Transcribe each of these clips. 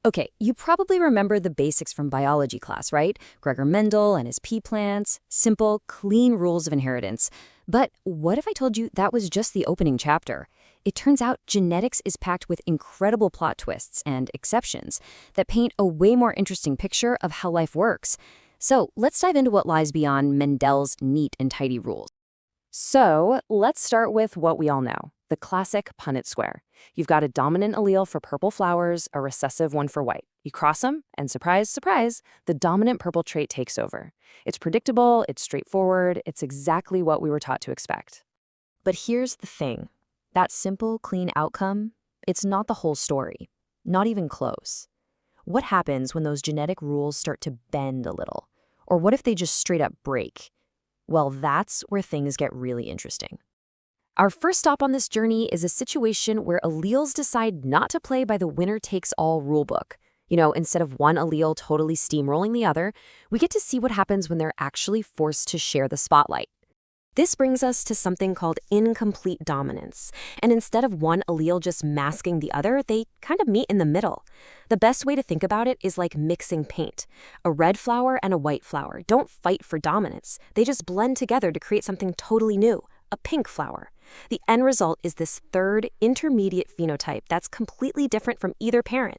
Okay, you probably remember the basics from biology class, right? Gregor Mendel and his pea plants, simple, clean rules of inheritance. But what if I told you that was just the opening chapter? It turns out genetics is packed with incredible plot twists and exceptions that paint a way more interesting picture of how life works. So let's dive into what lies beyond Mendel's neat and tidy rules. So let's start with what we all know, the classic Punnett square. You've got a dominant allele for purple flowers, a recessive one for white. You cross them, and surprise, surprise, the dominant purple trait takes over. It's predictable, it's straightforward, it's exactly what we were taught to expect. But here's the thing. That simple, clean outcome, it's not the whole story. Not even close. What happens when those genetic rules start to bend a little? Or what if they just straight up break? Well, that's where things get really interesting. Our first stop on this journey is a situation where alleles decide not to play by the winner-takes-all rulebook. Instead of one allele totally steamrolling the other, we get to see what happens when they're actually forced to share the spotlight. This brings us to something called incomplete dominance. And instead of one allele just masking the other, they kind of meet in the middle. The best way to think about it is like mixing paint. A red flower and a white flower don't fight for dominance. They just blend together to create something totally new, a pink flower. The end result is this third, intermediate phenotype that's completely different from either parent.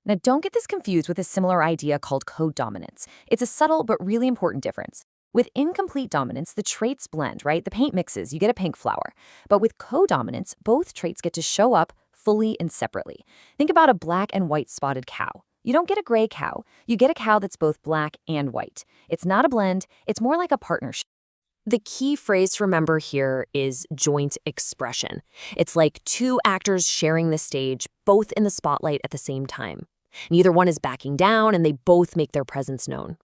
Now, don't get this confused with a similar idea called codominance. It's a subtle but really important difference. With incomplete dominance, the traits blend, right? The paint mixes, you get a pink flower. But with codominance, both traits get to show up fully and separately. Think about a black and white spotted cow. You don't get a gray cow. You get a cow that's both black and white. It's not a blend, it's more like a partnership. The key phrase to remember here is joint expression. It's like two actors sharing the stage, both in the spotlight at the same time. Neither one is backing down, and they both make their presence known.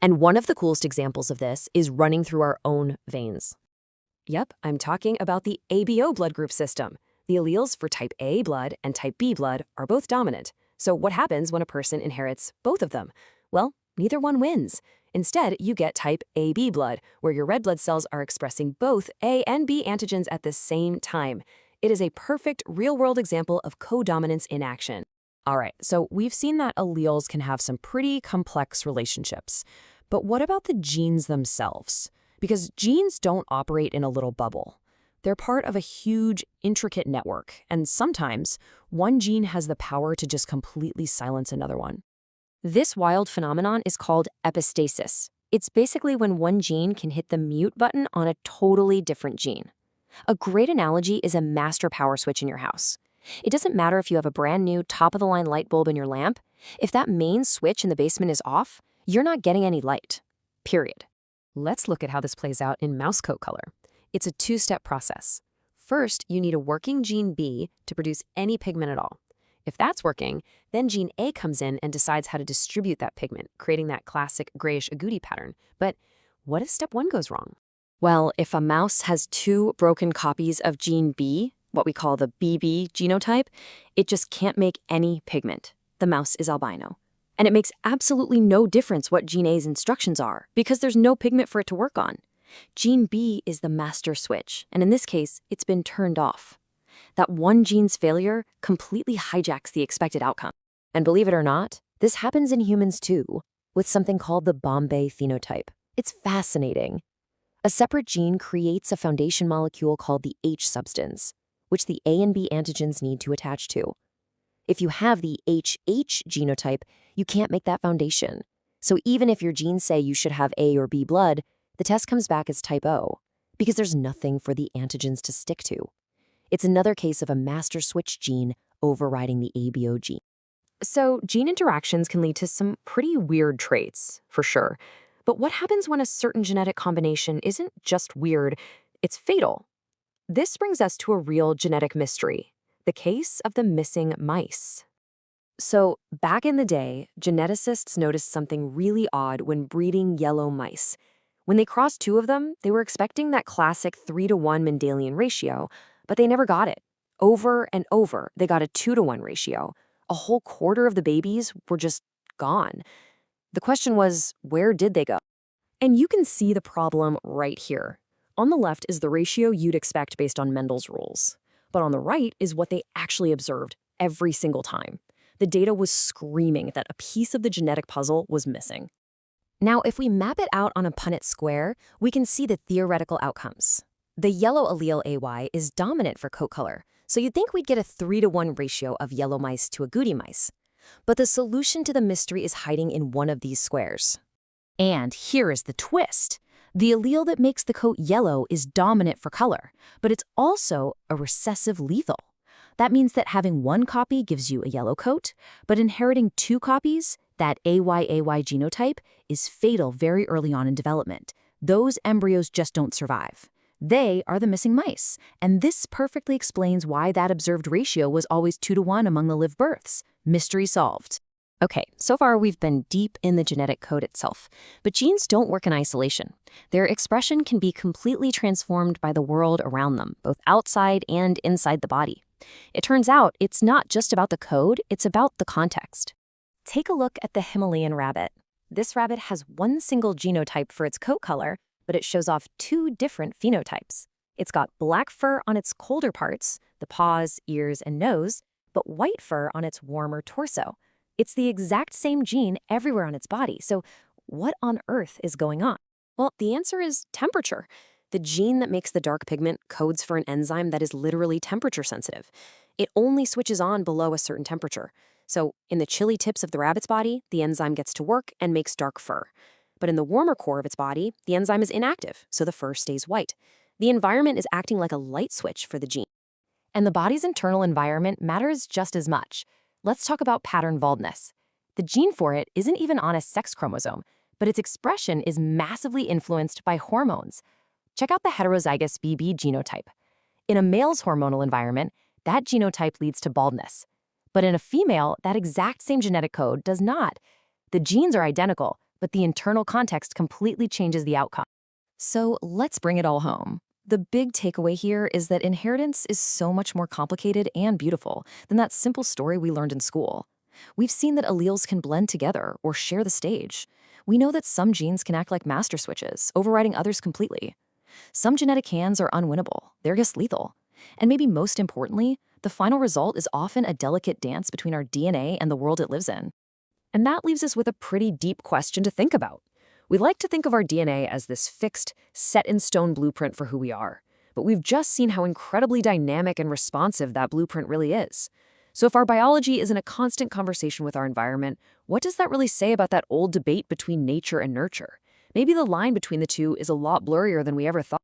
And one of the coolest examples of this is running through our own veins. Yep, I'm talking about the ABO blood group system. The alleles for type A blood and type B blood are both dominant. So what happens when a person inherits both of them? Well, neither one wins. Instead, you get type AB blood, where your red blood cells are expressing both A and B antigens at the same time. It is a perfect real-world example of codominance in action. All right, so we've seen that alleles can have some pretty complex relationships. But what about the genes themselves? Because genes don't operate in a little bubble. They're part of a huge, intricate network, and sometimes one gene has the power to just completely silence another one. This wild phenomenon is called epistasis. It's basically when one gene can hit the mute button on a totally different gene. A great analogy is a master power switch in your house. It doesn't matter if you have a brand new top-of-the-line light bulb in your lamp. If that main switch in the basement is off, you're not getting any light. Period. Let's look at how this plays out in mouse coat color. It's a two-step process. First, you need a working gene B to produce any pigment at all. If that's working, then gene A comes in and decides how to distribute that pigment, creating that classic grayish agouti pattern. But what if step one goes wrong? Well, if a mouse has two broken copies of gene B, what we call the BB genotype, it just can't make any pigment. The mouse is albino. And it makes absolutely no difference what gene A's instructions are, because there's no pigment for it to work on. Gene B is the master switch, and in this case, it's been turned off. That one gene's failure completely hijacks the expected outcome. And believe it or not, this happens in humans too, with something called the Bombay phenotype. It's fascinating. A separate gene creates a foundation molecule called the H substance, which the A and B antigens need to attach to. If you have the HH genotype, you can't make that foundation. So even if your genes say you should have A or B blood, the test comes back as type O, because there's nothing for the antigens to stick to. It's another case of a master switch gene overriding the ABO gene. So gene interactions can lead to some pretty weird traits, for sure. But what happens when a certain genetic combination isn't just weird, it's fatal? This brings us to a real genetic mystery, the case of the missing mice. So back in the day, geneticists noticed something really odd when breeding yellow mice. When they crossed two of them, they were expecting that classic 3-to-1 Mendelian ratio, but they never got it. Over and over, they got a 2-to-1 ratio. A whole quarter of the babies were just gone. The question was, where did they go? And you can see the problem right here. On the left is the ratio you'd expect based on Mendel's rules. But on the right is what they actually observed every single time. The data was screaming that a piece of the genetic puzzle was missing. Now, if we map it out on a Punnett square, we can see the theoretical outcomes. The yellow allele AY is dominant for coat color, so you'd think we'd get a 3-to-1 ratio of yellow mice to agouti mice. But the solution to the mystery is hiding in one of these squares. And here is the twist. The allele that makes the coat yellow is dominant for color, but it's also a recessive lethal. That means that having one copy gives you a yellow coat, but inheriting 2 copies, that AYAY genotype, is fatal very early on in development. Those embryos just don't survive. They are the missing mice, and this perfectly explains why that observed ratio was always 2-to-1 among the live births. Mystery solved. Okay, so far we've been deep in the genetic code itself, but genes don't work in isolation. Their expression can be completely transformed by the world around them, both outside and inside the body. It turns out it's not just about the code, it's about the context. Take a look at the Himalayan rabbit. This rabbit has one single genotype for its coat color, but it shows off 2 different phenotypes. It's got black fur on its colder parts, the paws, ears, and nose, but white fur on its warmer torso. It's the exact same gene everywhere on its body, so what on earth is going on? Well, the answer is temperature. The gene that makes the dark pigment codes for an enzyme that is literally temperature sensitive. It only switches on below a certain temperature. So in the chilly tips of the rabbit's body, the enzyme gets to work and makes dark fur. But in the warmer core of its body, the enzyme is inactive, so the fur stays white. The environment is acting like a light switch for the gene. And the body's internal environment matters just as much. Let's talk about pattern baldness. The gene for it isn't even on a sex chromosome, but its expression is massively influenced by hormones. Check out the heterozygous BB genotype. In a male's hormonal environment, that genotype leads to baldness. But in a female, that exact same genetic code does not. The genes are identical, but the internal context completely changes the outcome. So let's bring it all home. The big takeaway here is that inheritance is so much more complicated and beautiful than that simple story we learned in school. We've seen that alleles can blend together or share the stage. We know that some genes can act like master switches, overriding others completely. Some genetic hands are unwinnable, they're just lethal. And maybe most importantly, the final result is often a delicate dance between our DNA and the world it lives in. And that leaves us with a pretty deep question to think about. We like to think of our DNA as this fixed, set-in-stone blueprint for who we are. But we've just seen how incredibly dynamic and responsive that blueprint really is. So if our biology is in a constant conversation with our environment, what does that really say about that old debate between nature and nurture? Maybe the line between the two is a lot blurrier than we ever thought.